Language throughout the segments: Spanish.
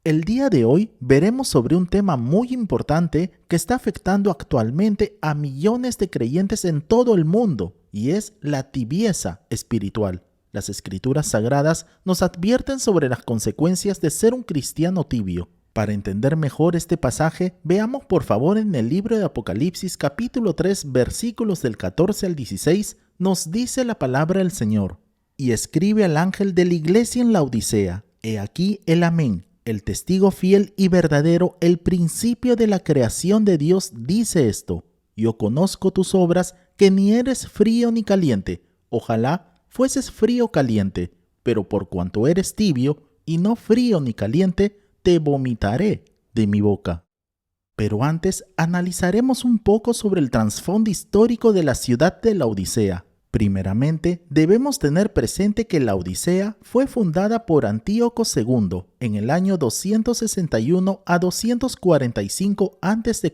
El día de hoy veremos sobre un tema muy importante que está afectando actualmente a millones de creyentes en todo el mundo, y es la tibieza espiritual. Las escrituras sagradas nos advierten sobre las consecuencias de ser un cristiano tibio. Para entender mejor este pasaje, veamos por favor en el libro de Apocalipsis capítulo 3 versículos del 14 al 16, nos dice la palabra del Señor: y escribe al ángel de la iglesia en Laodicea, he aquí el Amén, el testigo fiel y verdadero, el principio de la creación de Dios, dice esto: yo conozco tus obras, que ni eres frío ni caliente. Ojalá fueses frío o caliente, pero por cuanto eres tibio y no frío ni caliente, te vomitaré de mi boca. Pero antes analizaremos un poco sobre el trasfondo histórico de la ciudad de Laodicea. Primeramente, debemos tener presente que Laodicea fue fundada por Antíoco II en el año 261 a 245 a.C.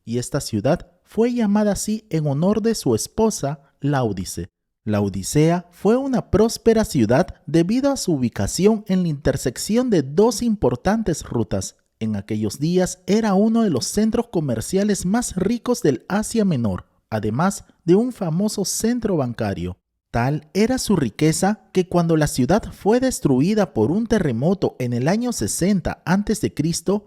y esta ciudad fue llamada así en honor de su esposa Láudice. Laodicea fue una próspera ciudad debido a su ubicación en la intersección de dos importantes rutas. En aquellos días era uno de los centros comerciales más ricos del Asia Menor, además de un famoso centro bancario. Tal era su riqueza que cuando la ciudad fue destruida por un terremoto en el año 60 a.C.,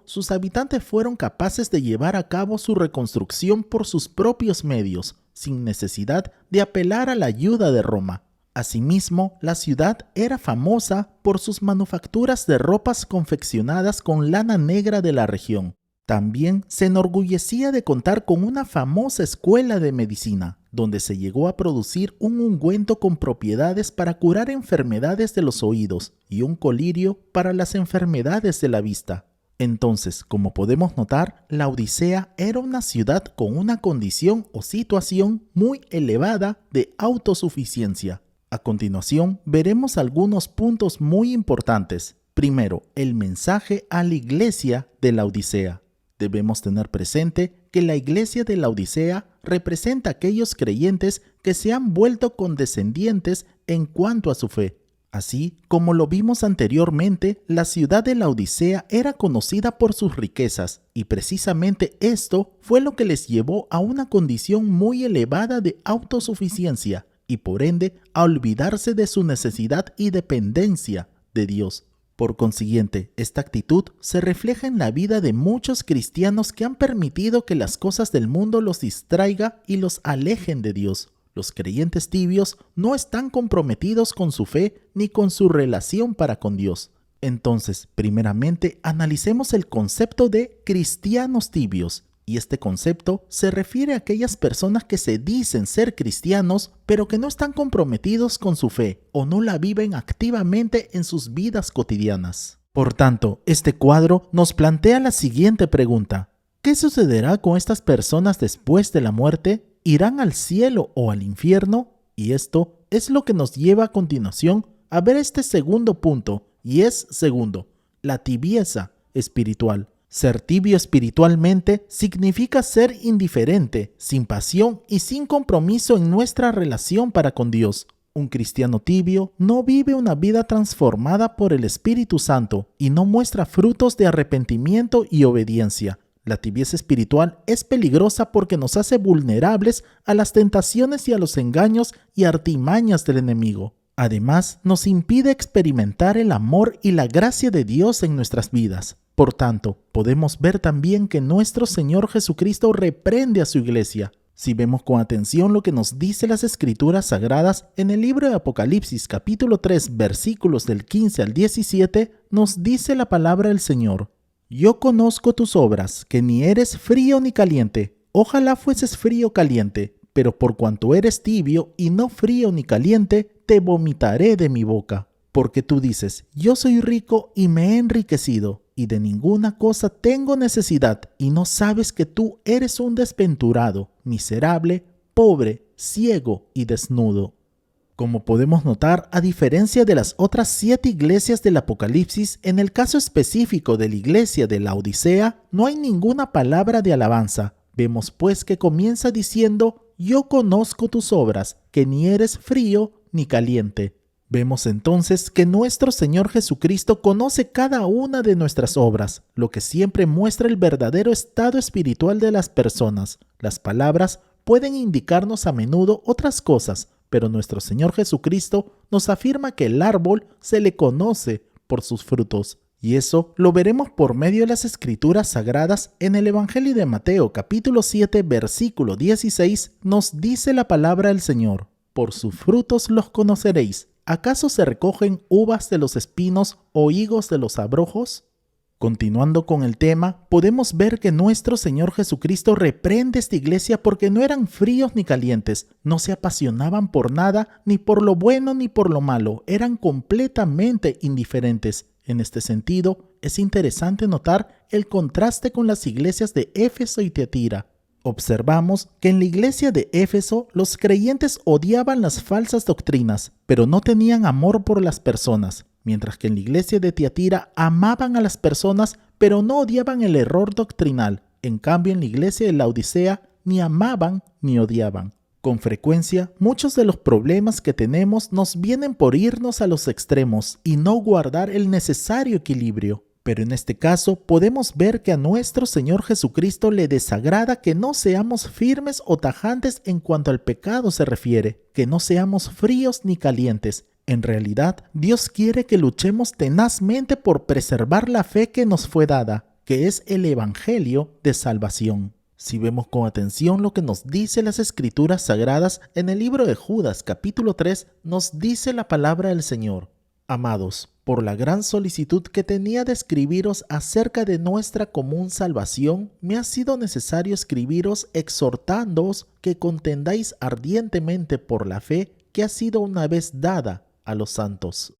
sus habitantes fueron capaces de llevar a cabo su reconstrucción por sus propios medios, sin necesidad de apelar a la ayuda de Roma. Asimismo, la ciudad era famosa por sus manufacturas de ropas confeccionadas con lana negra de la región. También se enorgullecía de contar con una famosa escuela de medicina, donde se llegó a producir un ungüento con propiedades para curar enfermedades de los oídos y un colirio para las enfermedades de la vista. Entonces, como podemos notar, Laodicea era una ciudad con una condición o situación muy elevada de autosuficiencia. A continuación, veremos algunos puntos muy importantes. Primero, el mensaje a la iglesia de Laodicea. Debemos tener presente que la iglesia de Laodicea representa a aquellos creyentes que se han vuelto condescendientes en cuanto a su fe. Así como lo vimos anteriormente, la ciudad de Laodicea era conocida por sus riquezas, y precisamente esto fue lo que les llevó a una condición muy elevada de autosuficiencia y por ende a olvidarse de su necesidad y dependencia de Dios. Por consiguiente, esta actitud se refleja en la vida de muchos cristianos que han permitido que las cosas del mundo los distraiga y los alejen de Dios. Los creyentes tibios no están comprometidos con su fe ni con su relación para con Dios. Entonces, primeramente, analicemos el concepto de cristianos tibios. Y este concepto se refiere a aquellas personas que se dicen ser cristianos, pero que no están comprometidos con su fe o no la viven activamente en sus vidas cotidianas. Por tanto, este cuadro nos plantea la siguiente pregunta: ¿qué sucederá con estas personas después de la muerte? ¿Irán al cielo o al infierno? Y esto es lo que nos lleva a continuación a ver este segundo punto, y es segundo, la tibieza espiritual. Ser tibio espiritualmente significa ser indiferente, sin pasión y sin compromiso en nuestra relación para con Dios. Un cristiano tibio no vive una vida transformada por el Espíritu Santo y no muestra frutos de arrepentimiento y obediencia. La tibieza espiritual es peligrosa porque nos hace vulnerables a las tentaciones y a los engaños y artimañas del enemigo. Además, nos impide experimentar el amor y la gracia de Dios en nuestras vidas. Por tanto, podemos ver también que nuestro Señor Jesucristo reprende a su iglesia. Si vemos con atención lo que nos dice las Escrituras Sagradas en el libro de Apocalipsis capítulo 3 versículos del 15 al 17, nos dice la palabra del Señor: yo conozco tus obras, que ni eres frío ni caliente. Ojalá fueses frío o caliente, pero por cuanto eres tibio y no frío ni caliente, te vomitaré de mi boca. Porque tú dices: yo soy rico y me he enriquecido, y de ninguna cosa tengo necesidad, y no sabes que tú eres un desventurado, miserable, pobre, ciego y desnudo. Como podemos notar, a diferencia de las otras 7 iglesias del Apocalipsis, en el caso específico de la iglesia de Laodicea, no hay ninguna palabra de alabanza. Vemos pues que comienza diciendo: yo conozco tus obras, que ni eres frío ni caliente. Vemos entonces que nuestro Señor Jesucristo conoce cada una de nuestras obras, lo que siempre muestra el verdadero estado espiritual de las personas. Las palabras pueden indicarnos a menudo otras cosas, pero nuestro Señor Jesucristo nos afirma que el árbol se le conoce por sus frutos. Y eso lo veremos por medio de las Escrituras Sagradas. En el Evangelio de Mateo, capítulo 7, versículo 16, nos dice la palabra del Señor: por sus frutos los conoceréis. ¿Acaso se recogen uvas de los espinos o higos de los abrojos? Continuando con el tema, podemos ver que nuestro Señor Jesucristo reprende esta iglesia porque no eran fríos ni calientes, no se apasionaban por nada, ni por lo bueno ni por lo malo, eran completamente indiferentes. En este sentido, es interesante notar el contraste con las iglesias de Éfeso y Tiatira. Observamos que en la iglesia de Éfeso los creyentes odiaban las falsas doctrinas, pero no tenían amor por las personas, mientras que en la iglesia de Tiatira amaban a las personas, pero no odiaban el error doctrinal. En cambio, en la iglesia de Laodicea ni amaban ni odiaban. Con frecuencia, muchos de los problemas que tenemos nos vienen por irnos a los extremos y no guardar el necesario equilibrio. Pero en este caso podemos ver que a nuestro Señor Jesucristo le desagrada que no seamos firmes o tajantes en cuanto al pecado se refiere, que no seamos fríos ni calientes. En realidad, Dios quiere que luchemos tenazmente por preservar la fe que nos fue dada, que es el Evangelio de salvación. Si vemos con atención lo que nos dice las Escrituras Sagradas, en el libro de Judas, capítulo 3, nos dice la palabra del Señor: amados, por la gran solicitud que tenía de escribiros acerca de nuestra común salvación, me ha sido necesario escribiros exhortándoos que contendáis ardientemente por la fe que ha sido una vez dada a los santos.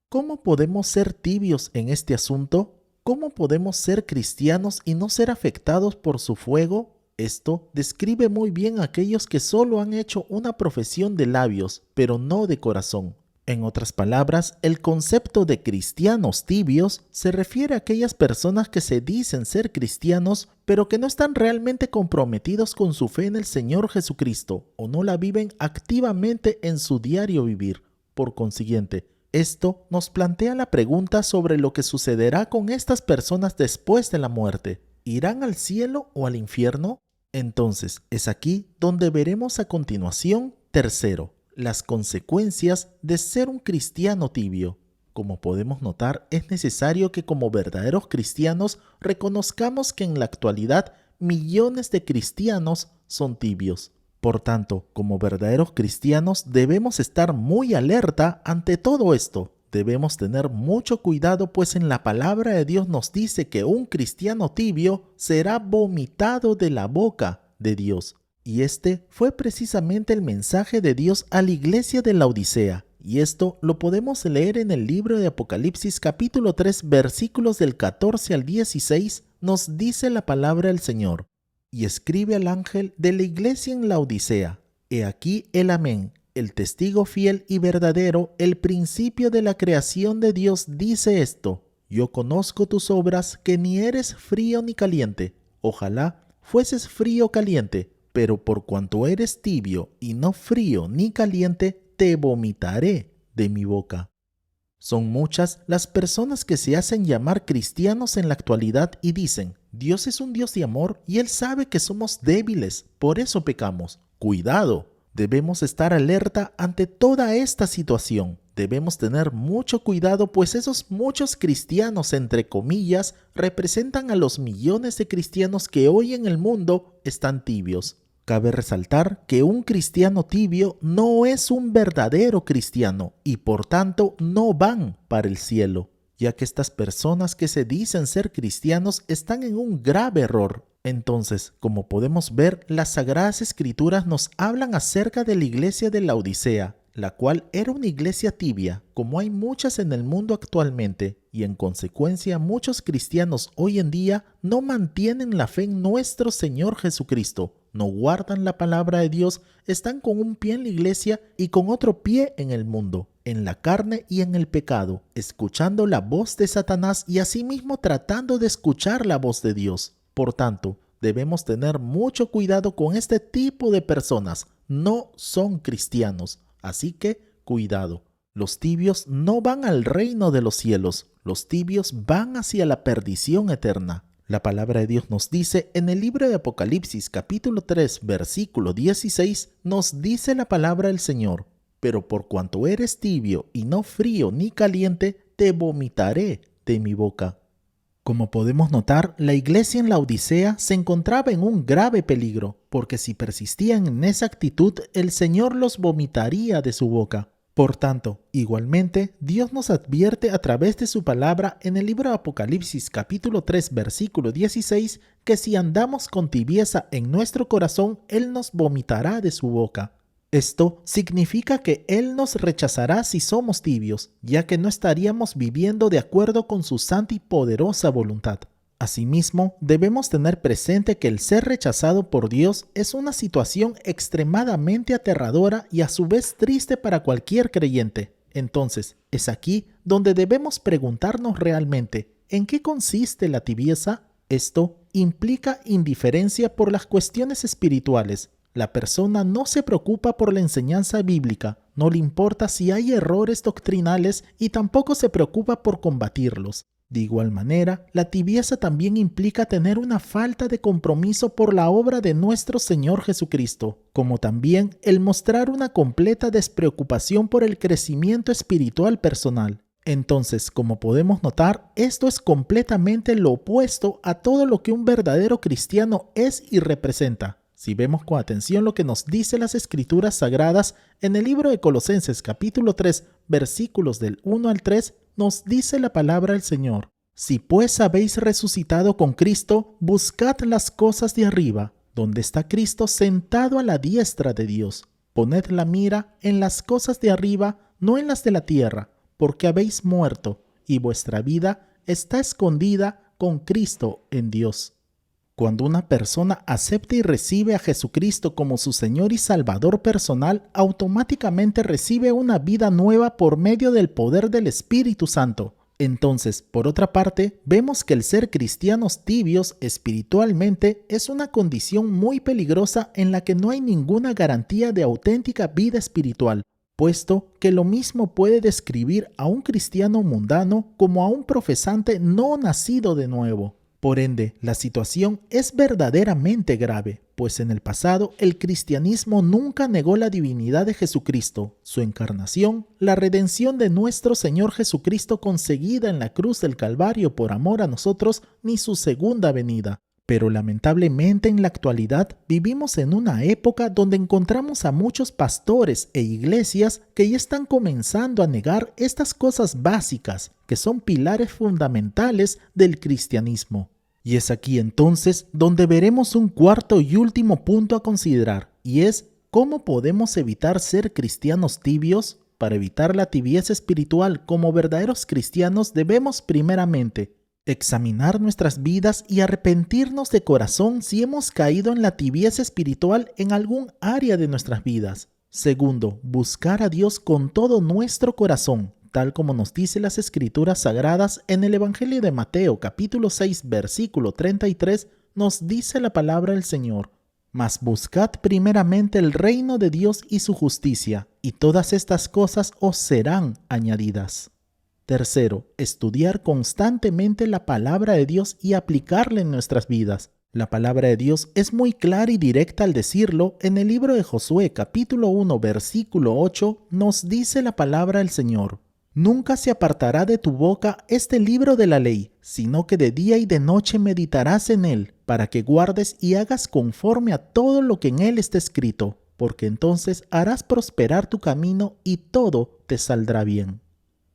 ¿Cómo podemos ser tibios en este asunto? ¿Cómo podemos ser cristianos y no ser afectados por su fuego? Esto describe muy bien a aquellos que solo han hecho una profesión de labios, pero no de corazón. En otras palabras, el concepto de cristianos tibios se refiere a aquellas personas que se dicen ser cristianos, pero que no están realmente comprometidos con su fe en el Señor Jesucristo o no la viven activamente en su diario vivir. Por consiguiente, esto nos plantea la pregunta sobre lo que sucederá con estas personas después de la muerte. ¿Irán al cielo o al infierno? Entonces, es aquí donde veremos a continuación, tercero, las consecuencias de ser un cristiano tibio. Como podemos notar, es necesario que como verdaderos cristianos reconozcamos que en la actualidad millones de cristianos son tibios. Por tanto, como verdaderos cristianos debemos estar muy alerta ante todo esto. Debemos tener mucho cuidado, pues en la palabra de Dios nos dice que un cristiano tibio será vomitado de la boca de Dios. Y este fue precisamente el mensaje de Dios a la iglesia de Laodicea. Y esto lo podemos leer en el libro de Apocalipsis capítulo 3 versículos del 14 al 16, nos dice la palabra del Señor. Y escribe al ángel de la iglesia en Laodicea: he aquí el Amén, el testigo fiel y verdadero, el principio de la creación de Dios, dice esto: yo conozco tus obras, que ni eres frío ni caliente. Ojalá fueses frío o caliente, pero por cuanto eres tibio y no frío ni caliente, te vomitaré de mi boca. Son muchas las personas que se hacen llamar cristianos en la actualidad y dicen: Dios es un Dios de amor y Él sabe que somos débiles, por eso pecamos. Cuidado, debemos estar alerta ante toda esta situación. Debemos tener mucho cuidado, pues esos muchos cristianos, entre comillas, representan a los millones de cristianos que hoy en el mundo están tibios. Cabe resaltar que un cristiano tibio no es un verdadero cristiano y por tanto no van para el cielo, ya que estas personas que se dicen ser cristianos están en un grave error. Entonces, como podemos ver, las Sagradas Escrituras nos hablan acerca de la iglesia de Laodicea, la cual era una iglesia tibia, como hay muchas en el mundo actualmente, y en consecuencia muchos cristianos hoy en día no mantienen la fe en nuestro Señor Jesucristo, no guardan la palabra de Dios, están con un pie en la iglesia y con otro pie en el mundo, en la carne y en el pecado, escuchando la voz de Satanás y asimismo tratando de escuchar la voz de Dios. Por tanto, debemos tener mucho cuidado con este tipo de personas. No son cristianos, así que cuidado. Los tibios no van al reino de los cielos, los tibios van hacia la perdición eterna. La palabra de Dios nos dice en el libro de Apocalipsis capítulo 3 versículo 16, nos dice la palabra del Señor: pero por cuanto eres tibio y no frío ni caliente, te vomitaré de mi boca. Como podemos notar, la iglesia en Laodicea se encontraba en un grave peligro, porque si persistían en esa actitud, el Señor los vomitaría de su boca. Por tanto, igualmente, Dios nos advierte a través de su palabra en el libro de Apocalipsis capítulo 3 versículo 16 que si andamos con tibieza en nuestro corazón, Él nos vomitará de su boca. Esto significa que Él nos rechazará si somos tibios, ya que no estaríamos viviendo de acuerdo con su santa y poderosa voluntad. Asimismo, debemos tener presente que el ser rechazado por Dios es una situación extremadamente aterradora y a su vez triste para cualquier creyente. Entonces, es aquí donde debemos preguntarnos realmente, ¿en qué consiste la tibieza? Esto implica indiferencia por las cuestiones espirituales. La persona no se preocupa por la enseñanza bíblica, no le importa si hay errores doctrinales y tampoco se preocupa por combatirlos. De igual manera, la tibieza también implica tener una falta de compromiso por la obra de nuestro Señor Jesucristo, como también el mostrar una completa despreocupación por el crecimiento espiritual personal. Entonces, como podemos notar, esto es completamente lo opuesto a todo lo que un verdadero cristiano es y representa. Si vemos con atención lo que nos dice las Escrituras Sagradas en el libro de Colosenses capítulo 3, versículos del 1 al 3, nos dice la palabra del Señor: si pues habéis resucitado con Cristo, buscad las cosas de arriba, donde está Cristo sentado a la diestra de Dios. Poned la mira en las cosas de arriba, no en las de la tierra, porque habéis muerto, y vuestra vida está escondida con Cristo en Dios. Cuando una persona acepta y recibe a Jesucristo como su Señor y Salvador personal, automáticamente recibe una vida nueva por medio del poder del Espíritu Santo. Entonces, por otra parte, vemos que el ser cristianos tibios espiritualmente es una condición muy peligrosa en la que no hay ninguna garantía de auténtica vida espiritual, puesto que lo mismo puede describir a un cristiano mundano como a un profesante no nacido de nuevo. Por ende, la situación es verdaderamente grave, pues en el pasado el cristianismo nunca negó la divinidad de Jesucristo, su encarnación, la redención de nuestro Señor Jesucristo conseguida en la cruz del Calvario por amor a nosotros, ni su segunda venida. Pero lamentablemente en la actualidad vivimos en una época donde encontramos a muchos pastores e iglesias que ya están comenzando a negar estas cosas básicas, que son pilares fundamentales del cristianismo. Y es aquí entonces donde veremos un cuarto y último punto a considerar, y es ¿cómo podemos evitar ser cristianos tibios? Para evitar la tibieza espiritual, como verdaderos cristianos debemos primeramente examinar nuestras vidas y arrepentirnos de corazón si hemos caído en la tibieza espiritual en algún área de nuestras vidas. Segundo, buscar a Dios con todo nuestro corazón, tal como nos dice las Escrituras Sagradas en el Evangelio de Mateo capítulo 6 versículo 33, nos dice la palabra del Señor: mas buscad primeramente el reino de Dios y su justicia, y todas estas cosas os serán añadidas. Tercero, estudiar constantemente la palabra de Dios y aplicarla en nuestras vidas. La palabra de Dios es muy clara y directa al decirlo. En el libro de Josué capítulo 1 versículo 8 nos dice la palabra del Señor: nunca se apartará de tu boca este libro de la ley, sino que de día y de noche meditarás en él, para que guardes y hagas conforme a todo lo que en él está escrito, porque entonces harás prosperar tu camino y todo te saldrá bien.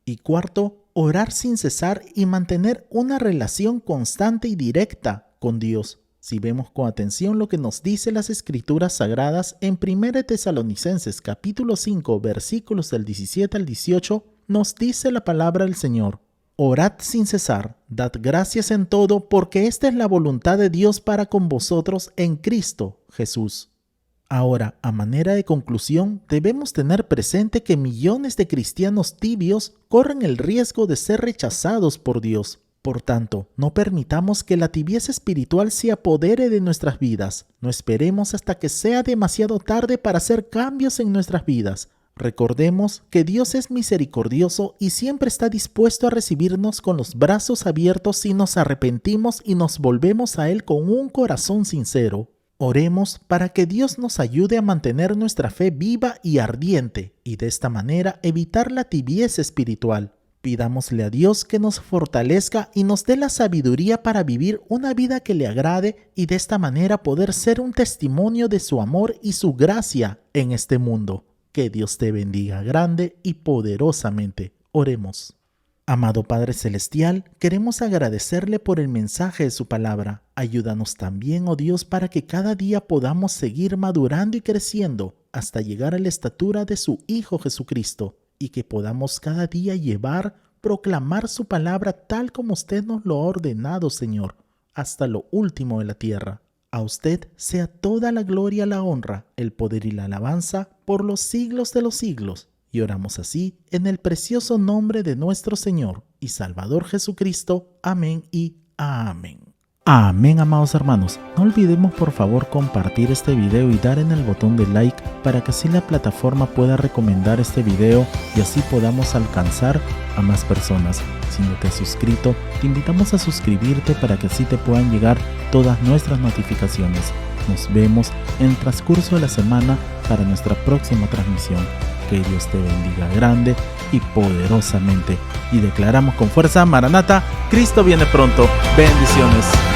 Y cuarto, orar sin cesar y mantener una relación constante y directa con Dios. Si vemos con atención lo que nos dice las Escrituras Sagradas en 1 Tesalonicenses capítulo 5 versículos del 17 al 18, nos dice la palabra del Señor: orad sin cesar, dad gracias en todo, porque esta es la voluntad de Dios para con vosotros en Cristo Jesús. Ahora, a manera de conclusión, debemos tener presente que millones de cristianos tibios corren el riesgo de ser rechazados por Dios. Por tanto, no permitamos que la tibieza espiritual se apodere de nuestras vidas. No esperemos hasta que sea demasiado tarde para hacer cambios en nuestras vidas. Recordemos que Dios es misericordioso y siempre está dispuesto a recibirnos con los brazos abiertos si nos arrepentimos y nos volvemos a Él con un corazón sincero. Oremos para que Dios nos ayude a mantener nuestra fe viva y ardiente y de esta manera evitar la tibieza espiritual. Pidámosle a Dios que nos fortalezca y nos dé la sabiduría para vivir una vida que le agrade y de esta manera poder ser un testimonio de su amor y su gracia en este mundo. Que Dios te bendiga grande y poderosamente. Oremos. Amado Padre Celestial, queremos agradecerle por el mensaje de su palabra. Ayúdanos también, oh Dios, para que cada día podamos seguir madurando y creciendo hasta llegar a la estatura de su Hijo Jesucristo y que podamos cada día proclamar su palabra tal como usted nos lo ha ordenado, Señor, hasta lo último de la tierra. A usted sea toda la gloria, la honra, el poder y la alabanza por los siglos de los siglos. Y oramos así en el precioso nombre de nuestro Señor y Salvador Jesucristo. Amén y amén. Amén, amados hermanos. No olvidemos por favor compartir este video y dar en el botón de like para que así la plataforma pueda recomendar este video y así podamos alcanzar a más personas. Si no te has suscrito, te invitamos a suscribirte para que así te puedan llegar todas nuestras notificaciones. Nos vemos en el transcurso de la semana para nuestra próxima transmisión. Que Dios te bendiga grande y poderosamente. Y declaramos con fuerza: Maranata, Cristo viene pronto. Bendiciones.